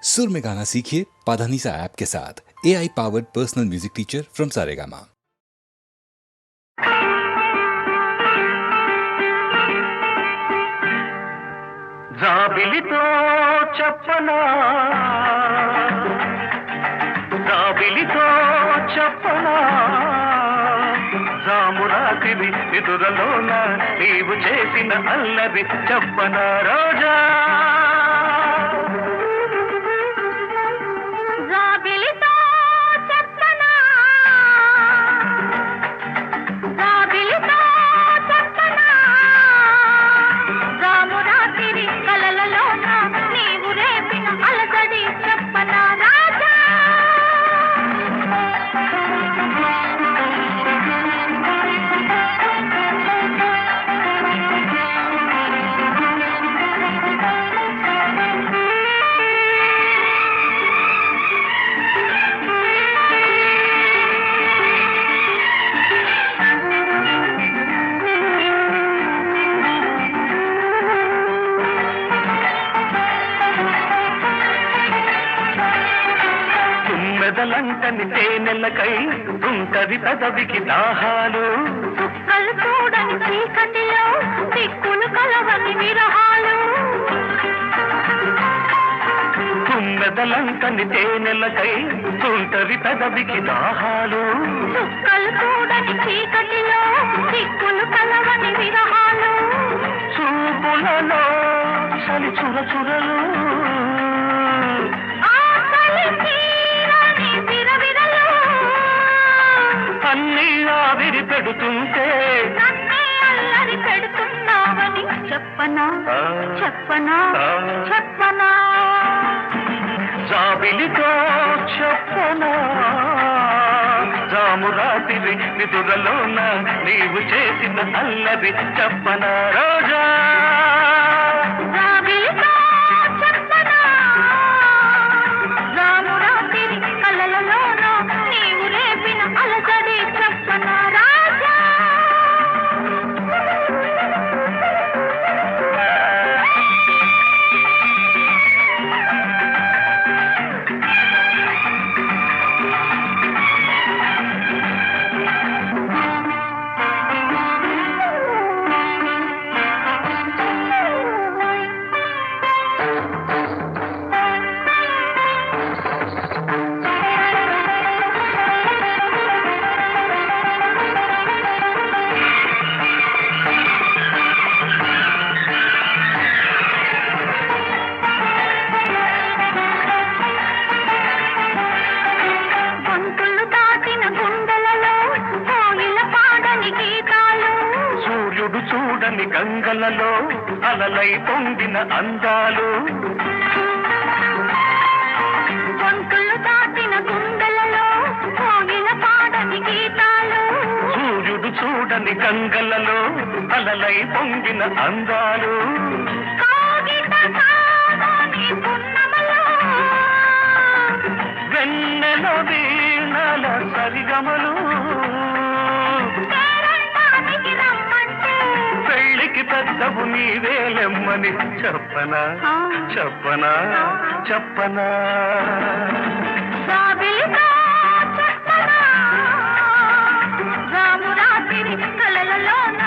सुर में गाना सीखिए पाधानीसा ऐप के साथ। AI powered personal music teacher from Saregama. జాబిలితో చెప్పనా జాబిలితో చెప్పనా జామురాతివి నిదురలోన నీవు చేసిన అల్లరి చెప్పనా రోజా జాబిలితో చెప్పనా జాబిలితో చెప్పనా జామురాతివి కలలలోన నీవు రేపిన అలజడి చెప్పనా రాజా మెదలంటని తేనెలకై ఉంటది పెదవికి దాహాలు చుక్కలు చూడని చీకటిలో దిక్కులు కలవని విరహాలు మెదలంటని తేనెలకై ఉంటది పెదవికి దాహాలు చుక్కలు చూడని చీకటిలో దిక్కులు కలవని విరహాలు చూపులలో చలి చురచురలు ఆకలి తీరని విరవిరలు అన్నీ ఆవిరి పెడుతుంటే నన్నే అల్లరి పెడుతున్నావని చెప్పనా చెప్పనా చెప్పనా జాబిలితో చెప్పనా జామురాతివి నిదురలోన నీవు చేసిన అల్లరి చెప్పనా రోజా జాబిలితో చెప్పనా జామురాతిరి కలలలోన నీవు రేపిన అలజడి చెప్పనా రాజా గొంతులు దాటిన గుండెలలో కోయిల పాడని గీతాలు సూర్యుడు చూడని గంగలలో అలలై పొంగిన అందాలు గొంతులు దాటిన గుండెలలో కోయిల పాడని గీతాలు సూర్యుడు చూడని గంగలలో అలలై పొంగిన అందాలు కాగిత కాదని పున్నమలో వెన్నెల వీణల సరిగమలు పేరంటానికి రమ్మంటే పెళ్ళికి పెద్దవు నీవేలెమ్మని చెప్పనా చెప్పనా చెప్పనా జాబిలితో చెప్పనా జామురాతిరి కలలలోన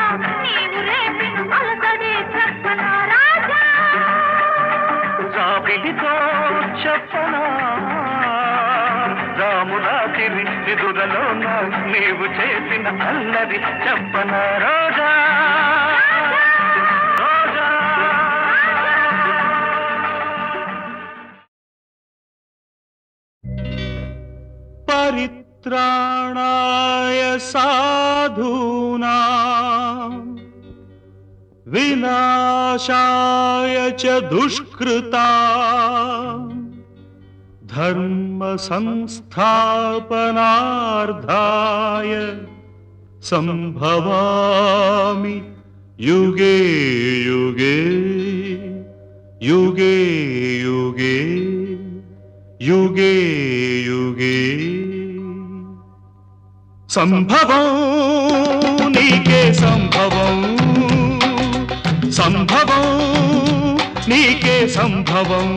నీవు రేపిన అలజడి చెప్పనా రాజా జాబిలితో చెప్పనా రామురాతిరి నిదురలోన నీవు చేసిన అల్లరి చెప్పనా రోజా రోజా परित्राणाय साधूनां विनाशाय च दुष्कृतां धर्म संस्थापनार्थाय संभवामि युगे युगे युगे युगे युगे युगे संभवं नीके संभवं సంభవం నీకే సంభవం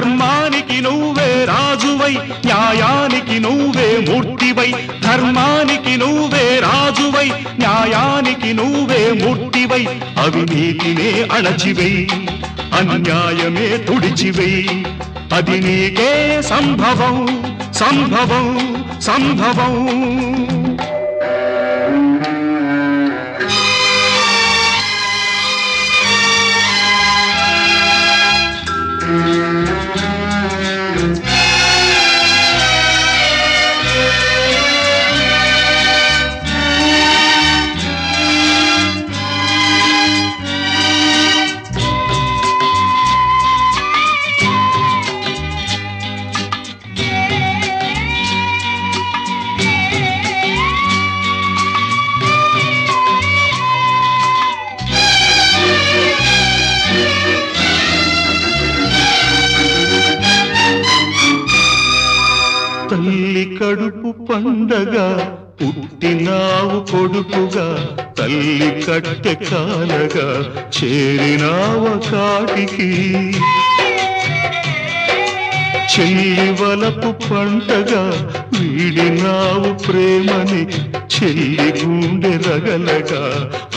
ధర్మానికి నువ్వే రాజువై న్యాయానికి నువ్వే మూర్తివై ధర్మానికి నువ్వే రాజువై న్యాయానికి నువ్వే మూర్తివై అవినీతినే అణచివై అన్యాయమే తుడిచివై అది నీకే సంభవం సంభవం సంభవం తల్లి కడుపు పండగ పుట్టినావు కొడుకుగా తల్లి కట్టె కాలగా చేరినావ కాటికి చెల్లి వలపు పంటగా వీడినావు ప్రేమని చెల్లి గుండె రగలగా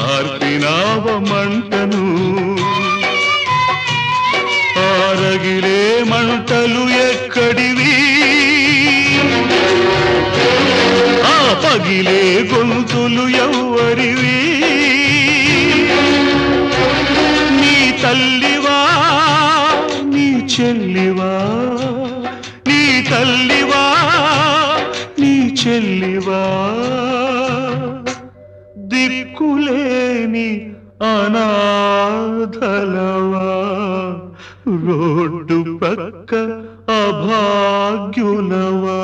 ఆర్పినావ మంటను ఆరగిలే మంటలు ఎక్కడివి ఆ పగిలే గొంతులు ఎవ్వరివి నీ తల్లివా నీ చెల్లివా నీ తల్లివా నీ చెల్లివా దిక్కులేని అనాథలవా రోడ్డు పక్క అభాగ్యులవా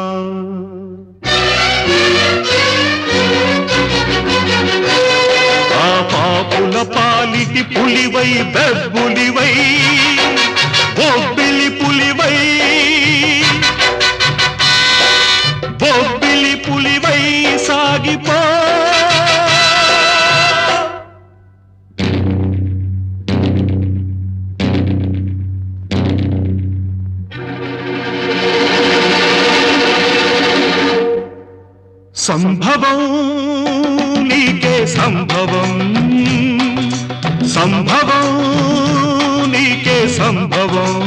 ఆ పాపుల పాలిటి పులివై బెబ్బులివై బొబ్బిలి పులివై బొబ్బిలి పులివై సాగిపో సంభవం నీకే సంభవం సంభవం నీకే సంభవం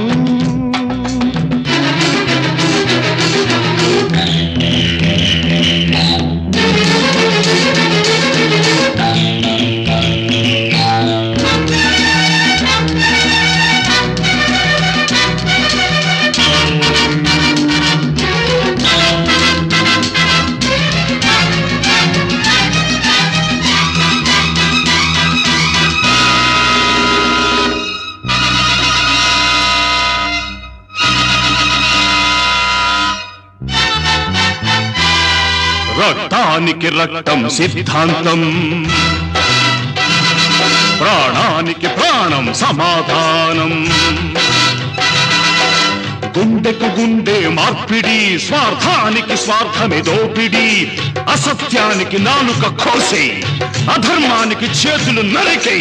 రక్తానికి రక్తం సిద్ధాంతం ప్రాణానికి ప్రాణం సమాధానం గుండెకు గుండె మార్పిడి స్వార్థానికి స్వార్థమే దోపిడి అసత్యానికి నాలుక కోసే అధర్మానికి చేతులు నరికై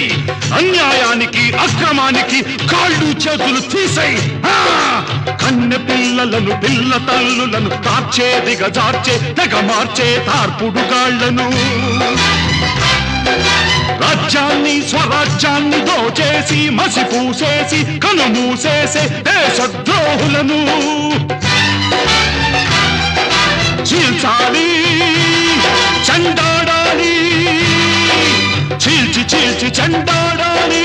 అన్యాయానికి అక్రమానికి కాళ్ళు చేతులు తీసై కన్నె పిల్లలను పిల్ల తల్లులను తార్చే దిగజార్చే తెగ మార్చే తార్పుడు గాళ్లను రాజ్యాన్ని స్వరాజ్యాన్ని దోచేసి మసిపూసేసి కనుమూసేసే దేశద్రోహులను చీల్చాలి చండాడాలి చీల్చి చీల్చి చండాడాలి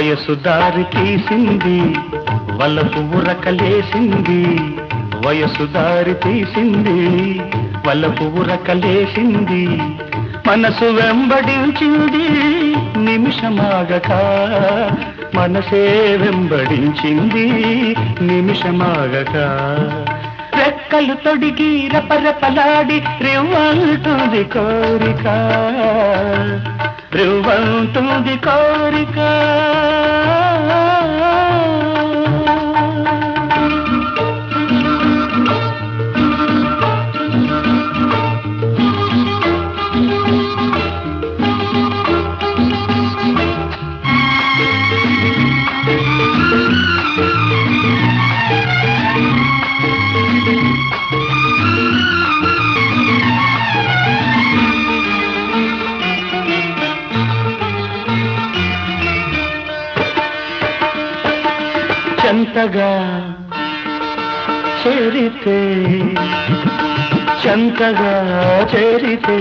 వయసు దారి తీసింది వలపు ఉరకలేసింది వయసు దారి తీసింది వలపు ఉరకలేసింది మనసు వెంబడించింది నిమిషమాగక మనసే వెంబడించింది నిమిషమాగక రెక్కలు తొడిగి రపరపలాడి రివ్వంటుంది కోరిక రివ్వంటుంది కోరిక చెంతగా చేరితే చెంతగా చేరితే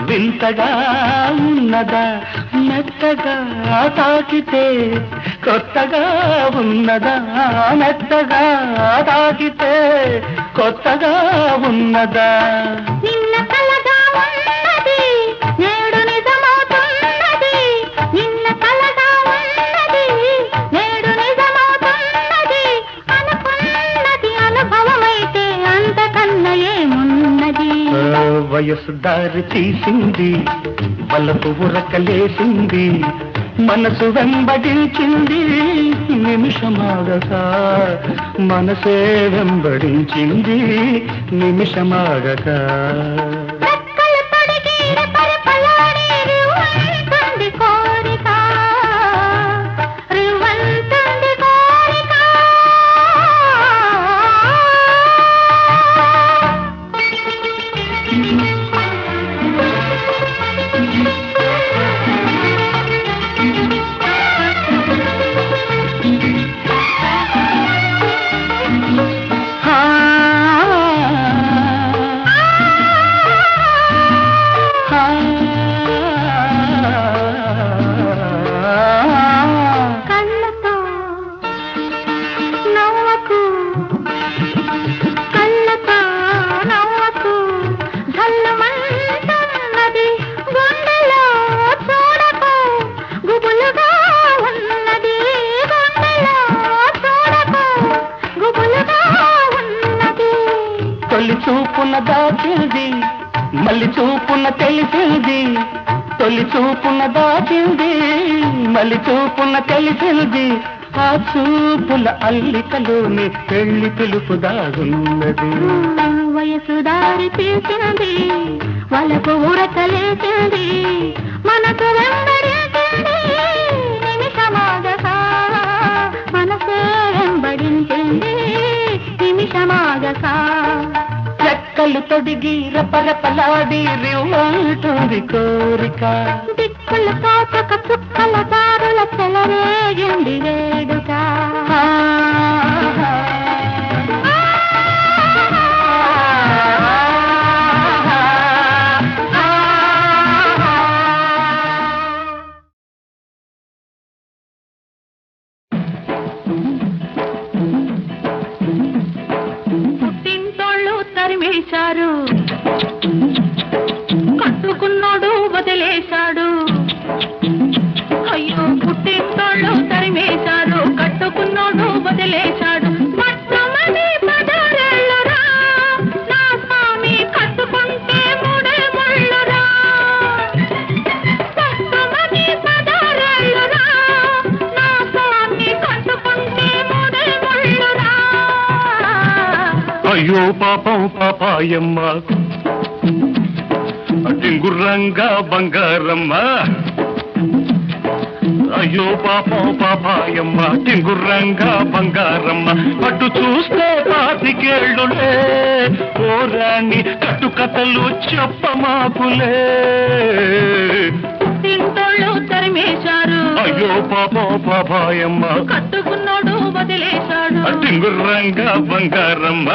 వింతగా ఉన్నదా మెత్తగా తాకితే కొత్తగా ఉన్నదా మెత్తగా తాకితే కొత్తగా ఉన్నదా నిన్న కలగా ఉన్నది నేడు నిజమవుతున్నది నిన్న కలగా ఉన్నది నేడు నిజమవుతున్నది అనుకున్నది అనుభవమైతే అంతకన్నా ఏమున్నది వయసు దారి తీసింది వలపు ఉరకలేసింది మనసు వెంబడించింది నిమిషమాగక మనసే వెంబడించింది నిమిషమాగక రెక్కలు తొడిగి రెపరెపలాడి రివ్వంటుంది కోరిక రివ్వంటుంది కోరిక కళ్ళతో నవ్వకు కళ్ళతో నవ్వకు ధల్లుమంటున్నది గుండెలో చూడకు గుబులుగా ఉన్నది గుండెలో చూడకు గుబులుగా ఉన్నది తొలి చూపున దాచింది మళ్ళీ చూపున తెలిసింది తొలి చూపున దాచింది మళ్ళీ చూపున తెలిసింది ఆ చూపుల అల్లికలోని పెళ్లి పిలుపు దాగున్నది వయసు దారి తీసింది వాళ్ళకు ఉరకలేసింది మనకు వెంబడించింది నిమిషమాగక మనసే వెంబడించింది నిమిషమాగక రెక్కలు తొడిగి రపరపలాడి రివ్వంటుంది కోరిక దిక్కులు తోచక చుక్కల దారుల చెలరేగింది వేడుక పుట్టింటోళ్ళు తరిమేశారు కట్టుకున్నోడు వదిలేశాడు అయ్యో పుట్టింటోళ్ళు తరిమేశారు కట్టుకున్నోడు వదిలేశాడు మొట్టమొదటి పదరేళ్ళురా నా స్వామి కట్టుకుంటే మూడే ముళ్ళురా మొట్టమొదటి పదరేళ్ళురా నా స్వామి కట్టుకుంటే మూడే ముళ్ళురా అయ్యో పాపం పాపాయమ్మ టింగుర్రంగా బంగారమ్మ అయ్యో పాపం పాపాయమ్మ టింగుర్రంగా బంగారమ్మ అటు చూస్తే పాతికేళ్ళులే ఓరాణి కట్టుకథలు చెప్పమాకులే తింటోళ్ళు తరిమేశారు అయ్యో పాపం పాపాయమ్మ కట్టుకున్నాడు వదిలేశాడు టింగుర్రంగా బంగారమ్మ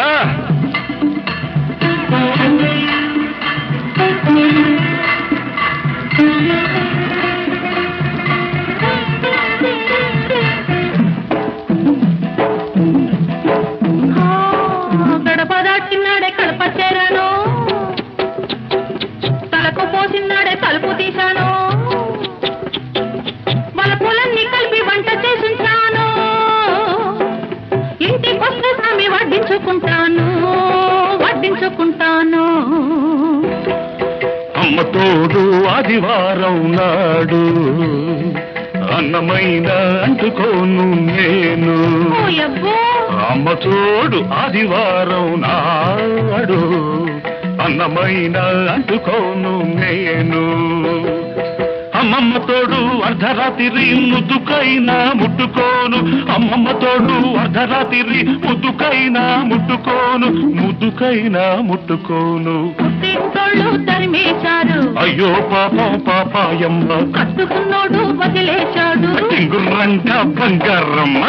పెంచుకుంటాను. అమ్మ తోడు ఆదివారం నాడు అన్నమైన అంటుకోను నేను. ఓయబ్బో, అమ్మ తోడు ఆదివారం నాడు అన్నమైన అంటుకోను నేను. అమ్మమ్మ తోడు అర్ధరాత్రి ముద్దుకైనా ముట్టుకోను. అమ్మమ్మ తోడు అర్ధరాత్రి ముద్దుకైనా ముట్టుకోను. ముద్దుకైనా ముట్టుకోను. పుట్టింటోళ్ళు తరిమేశారు. అయ్యో పాపం పాపాయమ్మ కట్టుకున్నోడు వదిలేశాడు. టింగుర్రంగా బంగారమ్మ.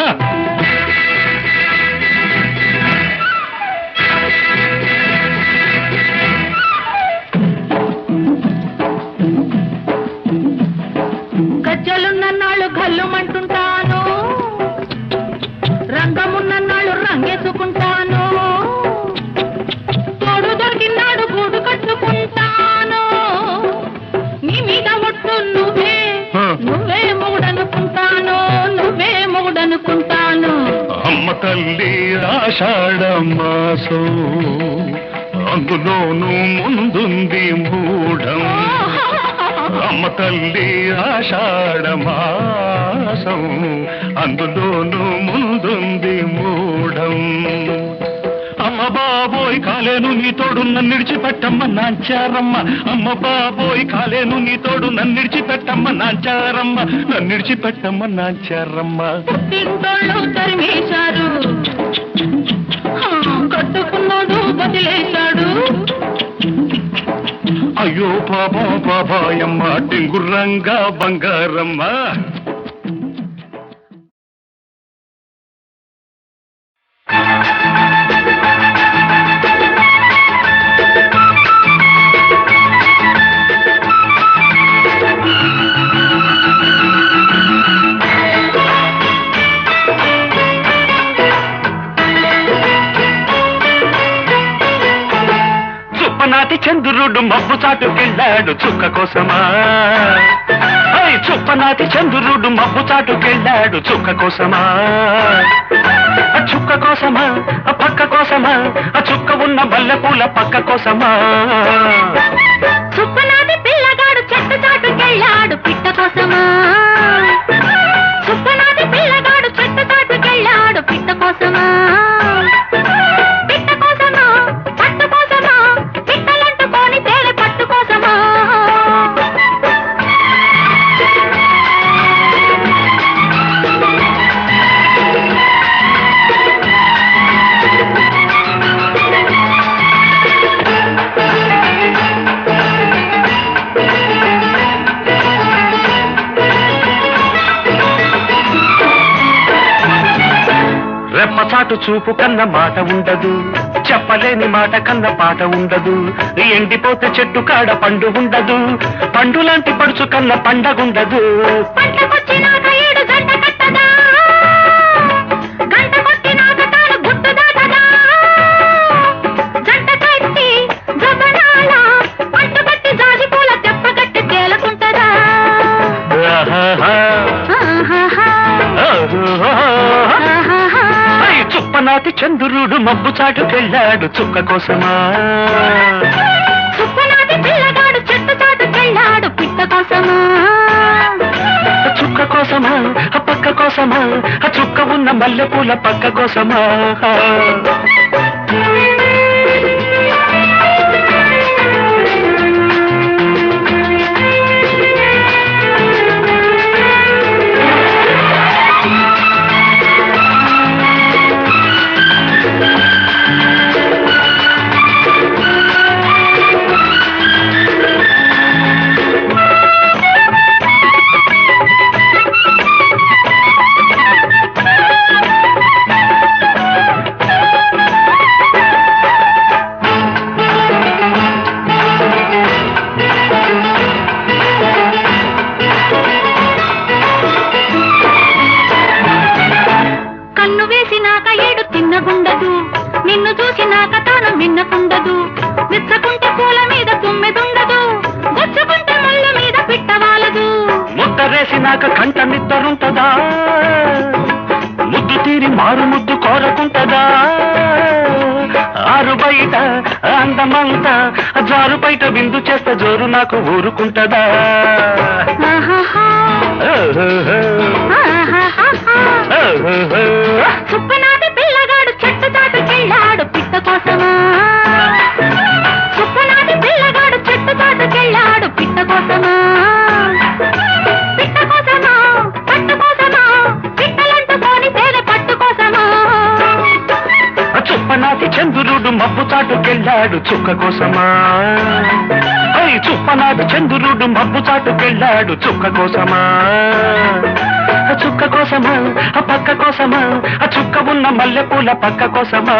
గజ్జలున్నన్నాళ్ళు గల్లుమంటుంటాను, రంగమున్నన్నాళ్ళు రంగేసుకుంటాను. తోడు దొరికినాడు గూడు కట్టుకుంటాను. నీ మీద ఒట్టు నువ్వే నువ్వే మొగుడనుకుంటాను. నువ్వే మొగుడనుకుంటాను. అమ్మ తల్లి ఆషాఢ మాసం అందులోనూ ముందుంది మూఢం. అమ్మ తల్లి ఆషాఢ మాసం అందులోనూ ముందుంది మూఢం. అమ్మ బాబోయ్ కాలేను నీ తోడు నన్ను విడిచిపెట్టమ్మ నాంచారమ్మ. అమ్మ బాబోయ్ కాలేను నీ తోడు నన్ను విడిచిపెట్టమ్మ నాంచారమ్మ. నన్ను విడిచిపెట్టమ్మ నాంచారమ్మ. పుట్టింటోళ్ళు తరిమేశారు. కట్టుకున్నాడు వదిలేశాడు. అయ్యో పాపం పాపాయమ్మ టింగుర్రంగా బంగారమ్మ. చుప్పనాటి చంద్రుడు మబ్బు చాటుకెళ్ళాడు చుక్క కోసమా. చుప్పనాటి చంద్రుడు మబ్బు చాటుకెళ్ళాడు చుక్క కోసమా. చుక్క కోసమా పక్క కోసమా. చుక్క ఉన్న మల్లెపూల పక్క కోసమా. సుప్పనాది పిల్లగాడు చెట్టు చాటుకెళ్ళాడు పిట్ట కోసమా. సుప్పనాది పిల్లగాడు చెట్టు చాటుకెళ్ళాడు పిట్ట కోసమా. పిట్ట కోసమా పట్టు కోసమా. పిట్టలంటుకొని తేలె పట్టు కోసమా. రెప్పచాటు చూపు కన్న మాట ఉండదు. చెప్పలేని మాట కన్న పాట ఉండదు. ఎండిపోతే చెట్టు కాడ పండు ఉండదు. పండు లాంటి పడుచు కన్న పండగుండదు. పంటకొచ్చినాక ఏడు గంట కట్టదా. గంట కొట్టినాక తాను గుట్టు దాటదా. జంట కట్టి జబనాల పట్టు కట్టి జాజి పూల తెప్ప కట్టి తేలుకుంటదా. చుప్పనాటి చంద్రుడు మబ్బు చాటుకెళ్ళాడు చుక్క కోసమా. సుప్పనాది పిల్లగాడు చెట్టు చాటుకెళ్ళాడు పిట్ట కోసమా. చుక్క కోసమా పక్క కోసమా. చుక్క ఉన్న మల్లెపూల పక్క కోసమా. చేసినాక కంట నిద్దరుంటదా, ముద్దు తీరి మారు ముద్దు కోరకుంటదా, ఆ ఆరు బయట అందమంతా జారు బయట విందు చేస్తా జోరు నాకు ఊరుకుంటదా ఆహాహా, ఓహోహో, ఆహాహాహా. ఓహోహో. సుప్పనాది పిల్లగాడు చెట్టు చాటుకెళ్ళాడు పిట్ట కోసమా. సుప్పనాది పిల్లగాడు చెట్టు చాటుకెళ్ళాడు పిట్ట కోసమా. పిట్ట కోసమా, పట్టు కోసమా, పిట్టలంటుకొని తేనె పట్టు కోసమా. చుప్పనాటి చంద్రుడు మబ్బు చాటుకెళ్ళాడు చుక్క కోసమా. చుప్పనాటి చంద్రుడు మబ్బు చాటుకెళ్ళాడు చుక్క కోసమా. చుక్క కోసమా, ఆ పక్క కోసమా, ఆ చుక్క ఉన్న మల్లెపూల పక్క కోసమా.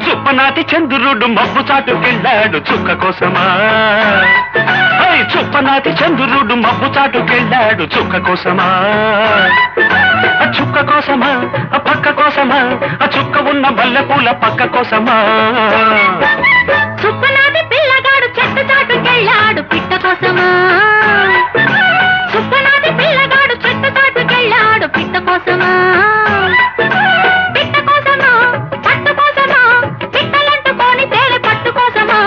చుప్పనాటి చంద్రుడు మబ్బు చాటుకెళ్ళాడు చుక్క కోసమా. చుప్పనాటి చంద్రుడు మబ్బు చాటుకెళ్ళాడు చుక్క కోసమా. ఆ చుక్క కోసమా, ఆ పక్క కోసమా, ఆ చుక్క ఉన్న మల్లెపూల పక్క కోసమా. సుప్పనాది పిల్లగాడు చెట్టు చాటుకెళ్ళాడు పిట్ట కోసమా. సుప్పనాది పిల్లగాడు చెట్టు చాటుకెళ్ళాడు పిట్ట కోసమా. పిట్ట కోసమా, పట్టు కోసమా, పిట్టలంటుకొని తేనె పట్టు కోసమా.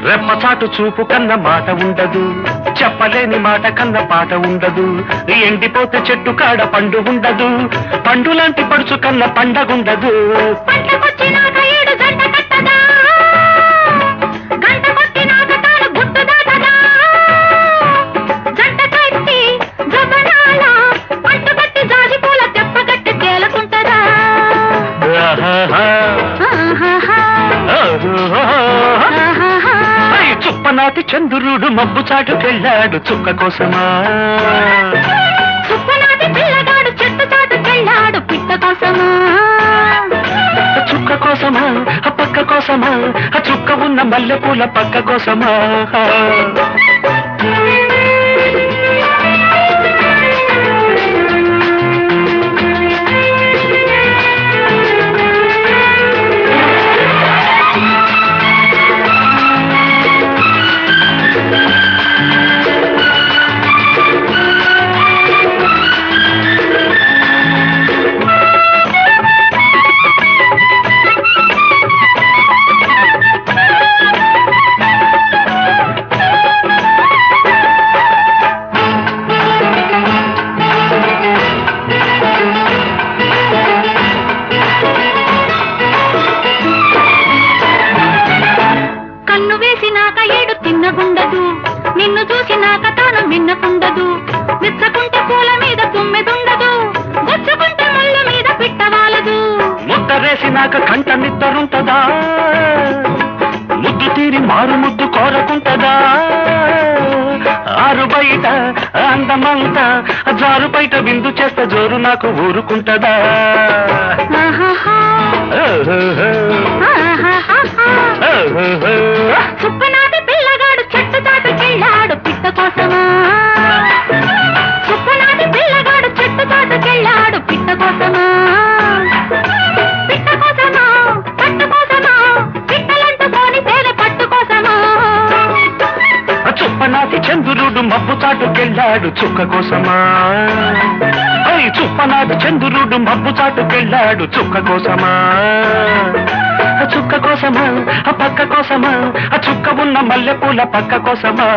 రెప్పచాటు చూపు కన్న మాట ఉండదు, చెప్పలేని మాట కన్న పాట ఉండదు. ఎండిపోతే చెట్టు కాడ పండు ఉండదు, పండు లాంటి పడుచు కన్న పండగుండదు. పంటకొచ్చినాక ఏడు జంట కట్టదా, గంట కొట్టినాక తాను గుట్టు దాటదా. జంట కట్టి జబనాల పంట కట్టి జాజి పూల తెప్పగట్టి తేలుకుంటదా. ఆహాహా, ఆహాహా, ఓహోహో. ఆహాహా. చుప్పనాటి చంద్రుడు మబ్బు చాటుకెళ్ళాడు చుక్క కోసమా. సుప్పనాది పిల్లగాడు చెట్టు చాటుకెళ్ళాడు పిట్ట కోసమా. చుక్క కోసమా, ఆ పక్క కోసమా, ఆ చుక్క ఉన్న మల్లెపూల పక్క కోసమా. కన్ను వేసినాక ఏడు తిన్నగుండదు, నిన్ను చూసినాక తాను మిన్నకుండదు. విచ్చకుంటే పూల మీద తుమ్మెదుండదు, గుచ్చుకుంటే ముళ్ళ మీద పిట్టవాలదు. ముద్దరేసినాక కంట నిద్దరుంటదా, ముద్దు తీరి మారు ముద్దు కోరకుంటదా. ఆరు బయట అందమంతా జారు బయట విందు చేస్తా జోరు నాకు ఊరుకుంటదా. ఆహాహా, ఓహోహో, ఆహాహాహా. ఓహోహో. సుప్పనాది పిల్లగాడు చెట్టు చాటుకెళ్ళాడు పిట్ట కోసమా. సుప్పనాది పిల్లగాడు చెట్టు చాటుకెళ్ళాడు పిట్ట కోసమా. పిట్ట కోసమా, పట్టు కోసమా, పిట్టలంటుకొని తేనె పట్టు కోసమా. చుప్పనాటి చంద్రుడు మబ్బు చాటుకెళ్ళాడు చుక్క కోసమా. చుప్పనాటి చంద్రుడు మబ్బు చాటుకెళ్ళాడు చుక్క కోసమా. ఆ చుక్క కోసమా, ఆ పక్క కోసమా, ఆ చుక్క ఉన్న మల్లెపూల పక్క కోసమా.